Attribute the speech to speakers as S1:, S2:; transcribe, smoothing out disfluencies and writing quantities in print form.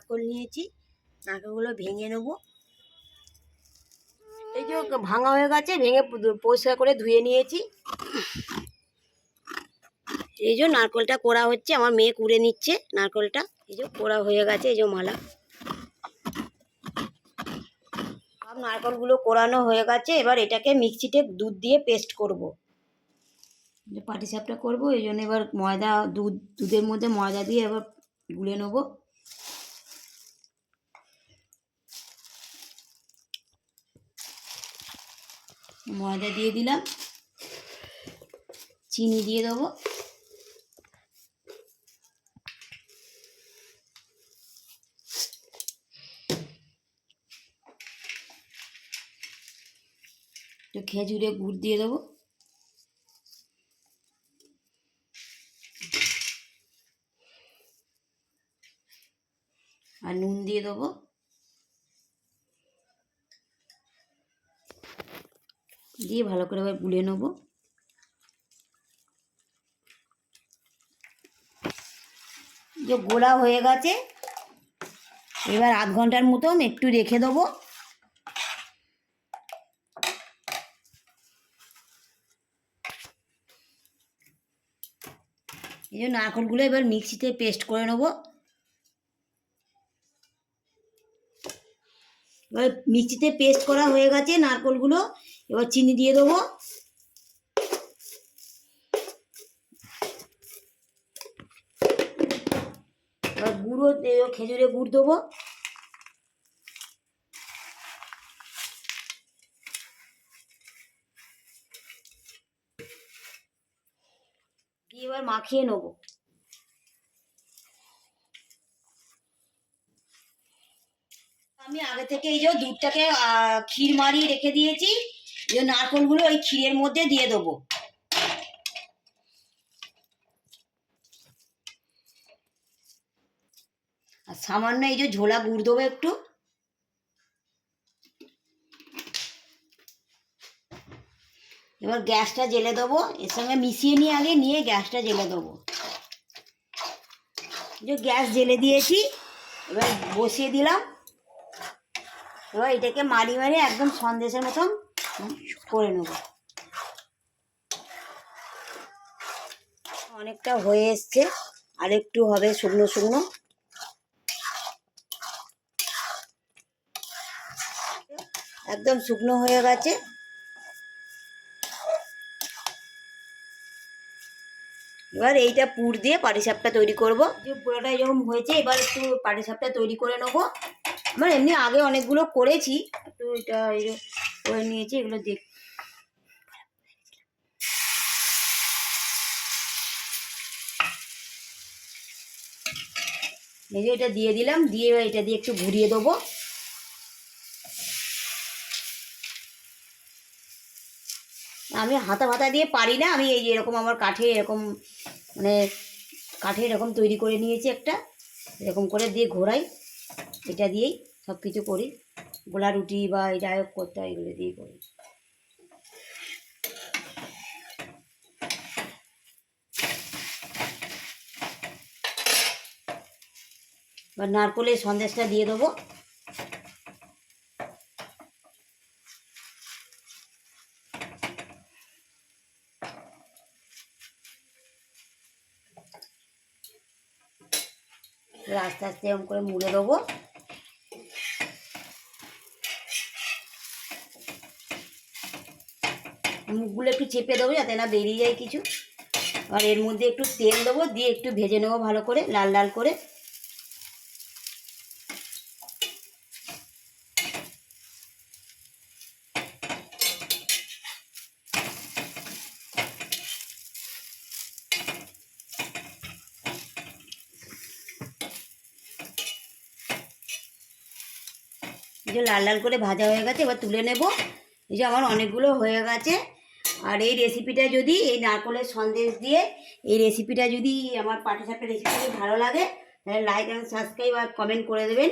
S1: নারকেল নিয়েছি, নারকেলগুলো ভেঙে নেব। এই যে ভাঙা হয়ে গেছে, ভেঙে পরিষ্কার করে ধুয়ে নিয়েছি। এই যে নারকেলটা কোড়া হচ্ছে, আমার মেয়ে কুড়ে নিচ্ছে নারকেলটা। এই যে কোড়া হয়ে গেছে, এই যে মালা। সব নারকেলগুলো কোড়ানো হয়ে গেছে, এবার এটাকে মিক্সিতে দুধ দিয়ে পেস্ট করব। পাটিসাপটা করব, এই জন্য এবার ময়দা দুধের মধ্যে ময়দা দিয়ে এবার গুলে নেব। ময়দা দিয়ে দিলাম, চিনি দিয়ে দেবো, একটু খেজুরে গুড় দিয়ে দেবো, আর নুন দিয়ে দেবো। দিয়ে ভালো করে এবার গুলে নেব। যে গোলা হয়ে গেছে, এবার আধ ঘন্টার মতন একটু রেখে দেবো। এই যে নারকেলগুলো এবার মিক্সিতে পেস্ট করে নেব। এবার মিক্সিতে পেস্ট করা হয়ে গেছে নারকেলগুলো, এবার চিনি দিয়ে দেবো। এবার গুঁড়ো খেজুরে গুড় দেবো। দিয়ে এবার মাখিয়ে নেব। আমি আগে থেকে এই যে দুধটাকে ক্ষীর মারিয়ে রেখে দিয়েছি, এই নারকেলগুলো ওই ক্ষীরের মধ্যে দিয়ে দেবো। আর সামান্য এই যে ঝোলা গুড় দেবো একটু। এবার গ্যাসটা জ্বেলে দেবো, এর সঙ্গে মিশিয়ে নিয়ে আগে নিয়ে গ্যাসটা জ্বেলে দেবো। যে গ্যাস জ্বেলে দিয়েছি, এবার বসিয়ে দিলাম। এবার এটাকে মারি একদম সন্দেশের মতন করে নেব। অনেকটা হয়ে এসছে, আর একটু হবে শুকনো শুকনো। একদম শুকনো হয়ে গেছে। এবার এইটা পুর দিয়ে পাটিসাপটা তৈরি করব। যে পুরোটা এরকম হয়েছে, এবার একটু পাটিসাপটা তৈরি করে নেবো। আমার এমনি আগে অনেকগুলো করেছি, একটু এটা করে নিয়েছি, এগুলো দেখ। এই যে এটা দিয়ে দিলাম, দিয়ে এটা দিয়ে একটু ঘুরিয়ে দেবো। আমি হাতা ভাতা দিয়ে পারি না, আমি এই যে এরকম আমার কাঠে এরকম মানে কাঠে এরকম তৈরি করে নিয়েছি একটা, এরকম করে দিয়ে ঘোরাই। এটা দিয়েই সব কিছু করি, গোলা রুটি বা এটা করতে হয়, এগুলো দিয়েই করি। এবার নারকেলের সন্দেশটা দিয়ে দেবো। আস্তে আস্তে এরকম করে মুড়ে দেবো। মুখগুলো একটু চেপে দেবো যাতে না বেরিয়ে যায় কিছু। আর এর মধ্যে একটু তেল দেবো, দিয়ে একটু ভেজে নেবো ভালো করে, লাল লাল করে। এই যে লাল লাল করে ভাজা হয়ে গেছে, এবার তুলে নেব। এই যে আমার অনেকগুলো হয়ে গেছে। আর এই রেসিপিটা যদি এই নারকেলের সন্দেশ দিয়ে এই রেসিপিটা যদি আমার পাটিসাপটা রেসিপিটা যদি ভালো লাগে, তাহলে লাইক অ্যান্ড সাবস্ক্রাইব আর কমেন্ট করে দেবেন।